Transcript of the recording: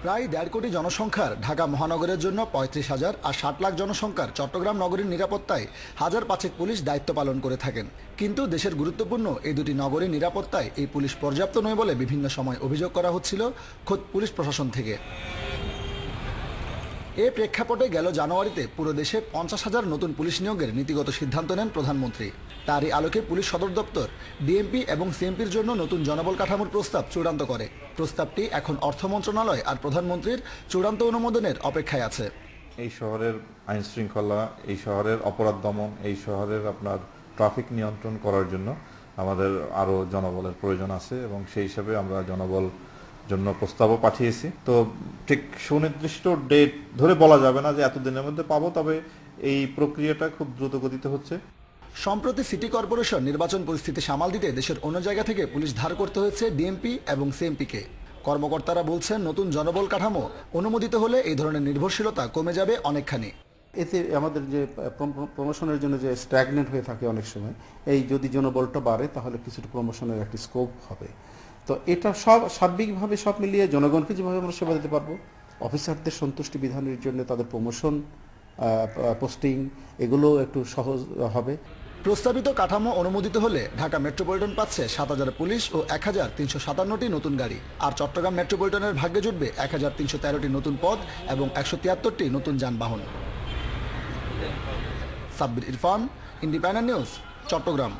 প্রায় ১.৫ কোটি জনসংখ্যার ঢাকা মহানগরের জন্য ৩৫,০০০ আর ৬০ লাখ জনসংখ্যার চট্টগ্রাম নগরীর নিরাপত্তায় হাজার পাঁচেক পুলিশ দায়িত্ব পালন করে থাকেন। কিন্তু দেশের গুরুত্বপূর্ণ এই দুটি নগরীর নিরাপত্তায় এই পুলিশ পর্যাপ্ত নয় বলে বিভিন্ন সময় অভিযোগ করা হচ্ছিল খোদ পুলিশ প্রশাসন থেকে। এ প্রেক্ষাপটে গেল জানুয়ারিতে পুরো দেশে ৫০,০০০ নতুন পুলিশ নিয়োগের নীতিগত সিদ্ধান্ত নেন প্রধানমন্ত্রী। তারই আলোকে পুলিশ সদর দপ্তর ডিএমপি এবং সিএমপির জন্য নতুন জনবল কাঠামোর প্রস্তাব চূড়ান্ত করে। প্রস্তাবটি এখন অর্থ মন্ত্রণালয় আর প্রধানমন্ত্রীর চূড়ান্ত অনুমোদনের অপেক্ষায় আছে। এই শহরের আইন শৃঙ্খলা, এই শহরের অপরাধ দমন, এই শহরের আপনার ট্রাফিক নিয়ন্ত্রণ করার জন্য আমাদের আরও জনবলের প্রয়োজন আছে এবং সেই হিসাবে আমরা জনবল জন্য প্রস্তাবও পাঠিয়েছি। তো ঠিক সুনির্দিষ্ট ডেট ধরে বলা যাবে না যে এতদিনের মধ্যে পাবো, তবে এই প্রক্রিয়াটা খুব দ্রুত গতিতে হচ্ছে। সম্প্রতি সিটি কর্পোরেশন নির্বাচন পরিস্থিতি সামাল দিতে দেশের অন্য জায়গা থেকে পুলিশ ধার করতে হয়েছে ডিএমপি এবং সিএমপিকে। কর্মকর্তারা বলছেন নতুন জনবল কাঠামো অনুমোদিত হলে এই ধরনের নির্ভরশীলতা কমে যাবে অনেকখানি। এতে আমাদের যে প্রমোশনের জন্য যে স্ট্যাগনেন্ট হয়ে থাকে অনেক সময়, এই যদি জনবলটা বাড়ে তাহলে কিছুটা প্রমোশনের একটি স্কোপ হবে। তো এটা সব সার্বিকভাবে সব মিলিয়ে জনগণকে যেভাবে আমরা সেবা দিতে পারবো, অফিসারদের সন্তুষ্টি বিধানের জন্য তাদের প্রমোশন, পোস্টিং এগুলো একটু সহজ হবে। প্রস্তাবিত কাঠামো অনুমোদিত হলে ঢাকা মেট্রোপলিটন পাচ্ছে ৭,০০০ পুলিশ ও ১,৩৫৭টি নতুন গাড়ি, আর চট্টগ্রাম মেট্রোপলিটনের ভাগ্যে জুটবে ১,৩১৩টি নতুন পদ এবং ১৭৩টি নতুন যানবাহন। Sabbir Irfan, independent news, Chittagong.